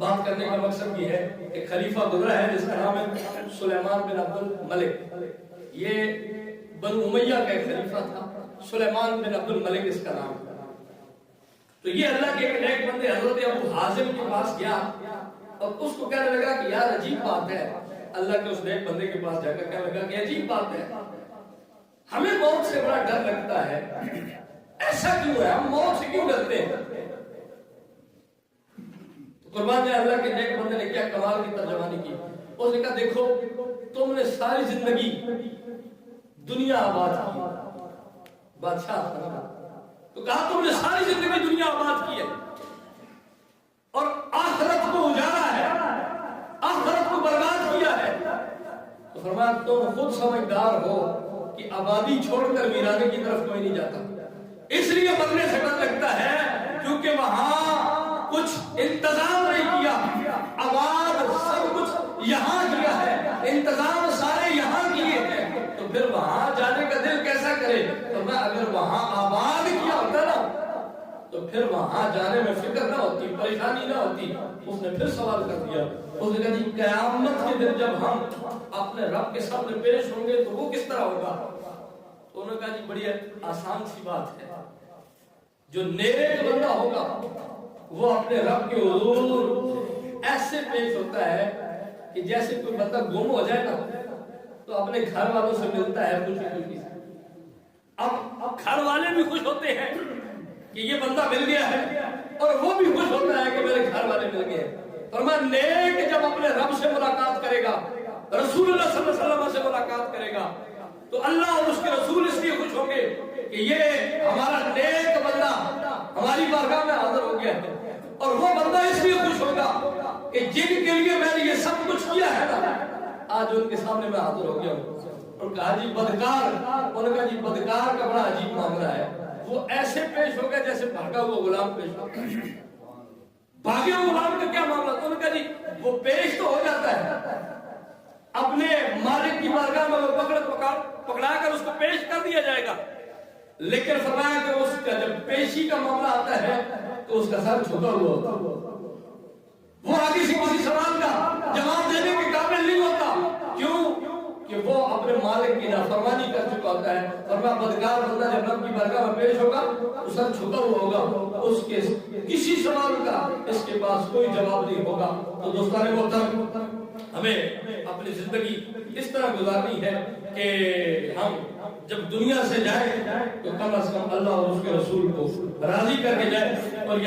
بات کرنے کا مقصد یہ ہے کہ خلیفہ گزرا ہے جس کا نام ہے سلیمان بن عبد الملک. یہ بنو امیہ کا ایک خلیفہ تھا, سلیمان بن عبد الملک اس کا نام تھا. تو یہ اللہ کے ایک نیک بندے حضرت ابو حازم کے پاس گیا اور اس کو کہنے لگا کہ یار عجیب بات ہے. اللہ کے اس نیک بندے کے پاس جا کر کہنے لگا کہ عجیب بات ہے, ہمیں موت سے بڑا ڈر لگتا ہے, ایسا کیوں ہے, ہم موت سے کیوں ڈرتے ہیں؟ تو قربان جائے اللہ کے نیک بندے نے کیا کمال کی ترجمانی کی. اس نے کہا دیکھو تم نے ساری زندگی دنیا آباد کی, بادشاہ تھا, تو کہا تم نے ساری زندگی دنیا آباد کی ہے اور آخرت کو اجاڑا ہے, آخرت کو برباد کیا ہے. تو فرمایا تم خود سمجھدار ہو کہ آبادی چھوڑ کر ویرانے کی طرف کوئی نہیں جاتا, اس لیے مرنے سے ڈر لگتا ہے کیونکہ وہاں کچھ انتظام نہیں کیا. آباد سب کچھ یہاں کیا ہے, انتظام سارے یہاں کیے ہیں, تو پھر وہاں جانے کا دل کیسا کرے؟ فرمایا اگر وہاں آباد کیا ہوتا نا تو پھر وہاں جانے میں فکر نہ ہوتی, پریشانی نہ ہوتی. اس نے پھر سوال کر دیا, اس نے کہا جی قیامت کے دن جب ہم اپنے رب کے سامنے پیش ہوں گے تو وہ کس طرح ہوگا؟ تو انہوں نے کہا جی بڑی آسان سی بات ہے, جو نیک بندہ ہوگا وہ اپنے رب کے حضور ایسے پیش ہوتا ہے کہ جیسے کوئی بندہ گم ہو جائے نا تو اپنے گھر والوں سے ملتا ہے خوشی خوشی سے. اب گھر والے بھی خوش ہوتے ہیں کہ یہ بندہ مل گیا ہے اور وہ بھی خوش ہوتا ہے کہ میرے گھر والے مل گئے. فرمایا نیک جب اپنے رب سے ملاقات کرے گا, رسول اللہ صلی اللہ علیہ وسلم سے ملاقات کرے گا, تو اللہ اور اس کے رسول اس لیے خوش ہوں گے کہ یہ ہمارا نیک بندہ ہماری بارگاہ میں حاضر ہو گیا ہے, اور وہ بندہ اس لیے خوش ہوگا کہ جن کے لیے میں نے یہ سب کچھ کیا ہے نا آج ان کے سامنے میں حاضر ہو گیا ہوں. اور کہا جی بدکار, انہوں نے کہا جی بدکار کا بڑا عجیب معاملہ ہے, وہ ایسے پیش ہو گیا جیسے بھاگا ہوا غلام پیش ہوتا ہے. بھاگے ہوئے غلام کا کیا معاملہ؟ انہوں نے کہا جی وہ پیش تو ہو جاتا ہے, اپنے مالک کی بارگاہ میں وہ پکڑا کر اس کو پیش کر دیا جائے گا, لیکن فرمایا کہ اس کا جب پیشی کا معاملہ آتا ہے تو اس کا سر جھکا ہوا ہوتا ہے, وہ آگے سے کسی سوال کا جواب دینے کے قابل نہیں ہوتا. کیوں؟ کہ وہ اپنے مالک کی نافرمانی کر چکا ہوتا ہے. فرمایا بدکار بندہ جب رب کی بارگاہ میں پیش ہوگا تو سر جھکا ہوا ہوگا, اس کے کسی سوال کا اس کے پاس کوئی جواب نہیں ہوگا. تو دوستان محترم, ہمیں اپنی زندگی اس طرح گزارنی ہے کہ ہم جب دنیا سے جائیں تو کم از کم اللہ اور اس کے رسول کو راضی کر کے جائیں. اور